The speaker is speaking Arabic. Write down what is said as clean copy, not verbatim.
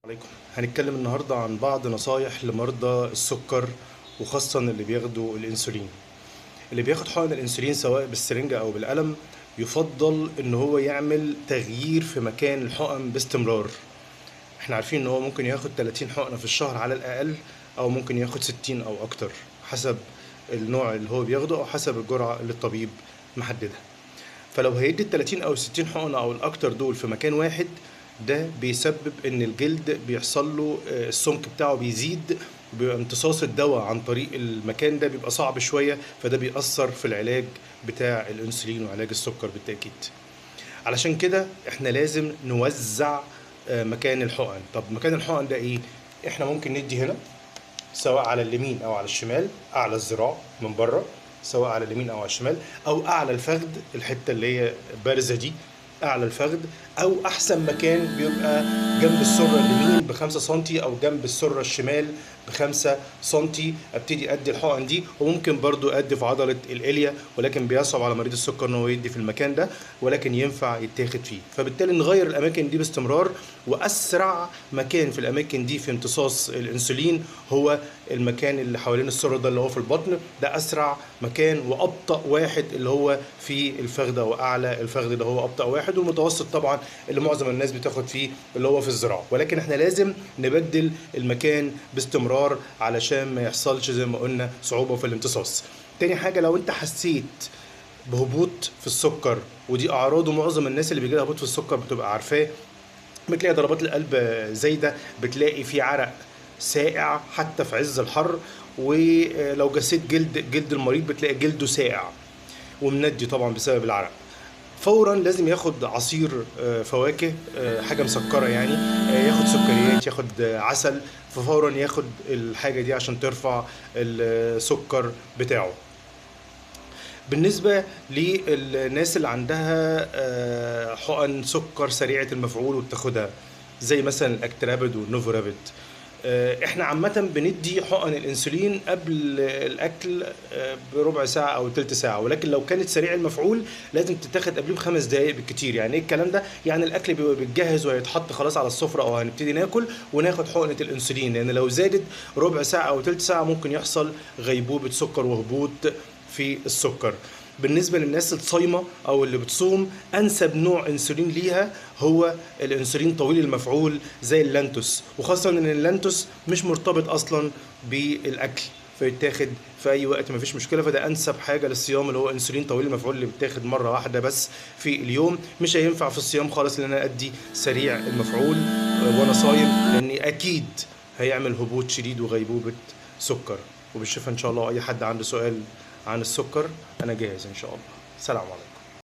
عليكم. هنتكلم النهاردة عن بعض نصايح لمرضى السكر، وخاصة اللي بياخدوا الانسولين. اللي بياخد حقن الانسولين سواء بالسرنجة او بالقلم يفضل ان هو يعمل تغيير في مكان الحقن باستمرار. احنا عارفين ان هو ممكن ياخد 30 حقنة في الشهر على الاقل، او ممكن ياخد 60 او اكتر، حسب النوع اللي هو بياخده او حسب الجرعة اللي الطبيب محددها. فلو هيدي ال 30 او 60 حقنه او الاكتر دول في مكان واحد، ده بيسبب ان الجلد بيحصل له السمك بتاعه بيزيد، بيبقى امتصاص الدواء عن طريق المكان ده بيبقى صعب شويه، فده بيأثر في العلاج بتاع الانسولين وعلاج السكر بالتأكيد. علشان كده احنا لازم نوزع مكان الحقن. طب مكان الحقن ده ايه؟ احنا ممكن ندي هنا، سواء على اليمين او على الشمال، اعلى الذراع من بره، سواء على اليمين او على الشمال، او اعلى الفخذ، الحته اللي هي بارزه دي، اعلى الفخذ. او احسن مكان بيبقى جنب السره اليمين ب5 سنتي، او جنب السره الشمال ب5 سنتي. ابتدي ادي الحقن دي، وممكن برضو ادي في عضله الاليا، ولكن بيصعب على مريض السكر ان هو يدي في المكان ده، ولكن ينفع يتاخد فيه. فبالتالي نغير الاماكن دي باستمرار. واسرع مكان في الاماكن دي في امتصاص الانسولين هو المكان اللي حوالين السره ده، اللي هو في البطن. ده اسرع مكان، وابطا واحد اللي هو في الفخذ، واعلى الفخذ اللي هو ابطا واحد، والمتوسط طبعا اللي معظم الناس بتاخد فيه اللي هو في الذراع. ولكن احنا لازم نبدل المكان باستمرار علشان ما يحصلش زي ما قلنا صعوبه في الامتصاص. تاني حاجه، لو انت حسيت بهبوط في السكر، ودي اعراضه معظم الناس اللي بيجي لها هبوط في السكر بتبقى عارفاه، بتلاقي ضربات القلب زايده، بتلاقي في عرق ساقع حتى في عز الحر، ولو جسيت جلد المريض بتلاقي جلده ساقع ومندي طبعا بسبب العرق. فورا لازم ياخد عصير فواكه، حاجه مسكره يعني، ياخد سكريات، ياخد عسل، ففورا ياخد الحاجه دي عشان ترفع السكر بتاعه. بالنسبة للناس اللي عندها حقن سكر سريعة المفعول وبتاخدها، زي مثلا الاكترابيد والنوفورابيد، احنا عامة بندي حقن الانسولين قبل الاكل بربع ساعة او تلت ساعة، ولكن لو كانت سريع المفعول لازم تتاخد قبليه ب5 دقايق بالكتير. يعني ايه الكلام ده؟ يعني الاكل بيبقى بيتجهز وهيتحط خلاص على السفرة، او هنبتدي ناكل وناخد حقنة الانسولين، لان لو زادت ربع ساعة او تلت ساعة ممكن يحصل غيبوبة سكر وهبوط في السكر. بالنسبة للناس الصايمة أو اللي بتصوم، أنسب نوع أنسولين ليها هو الأنسولين طويل المفعول زي اللانتوس، وخاصة إن اللانتوس مش مرتبط أصلا بالأكل، فيتاخد في أي وقت مفيش مشكلة. فده أنسب حاجة للصيام، اللي هو أنسولين طويل المفعول اللي بيتاخد مرة واحدة بس في اليوم. مش هينفع في الصيام خالص لأن أنا أدي سريع المفعول وأنا صايم، لأني أكيد هيعمل هبوط شديد وغيبوبة سكر. وبالشفاء إن شاء الله. أي حد عنده سؤال عن السكر أنا جاهز إن شاء الله. سلام عليكم.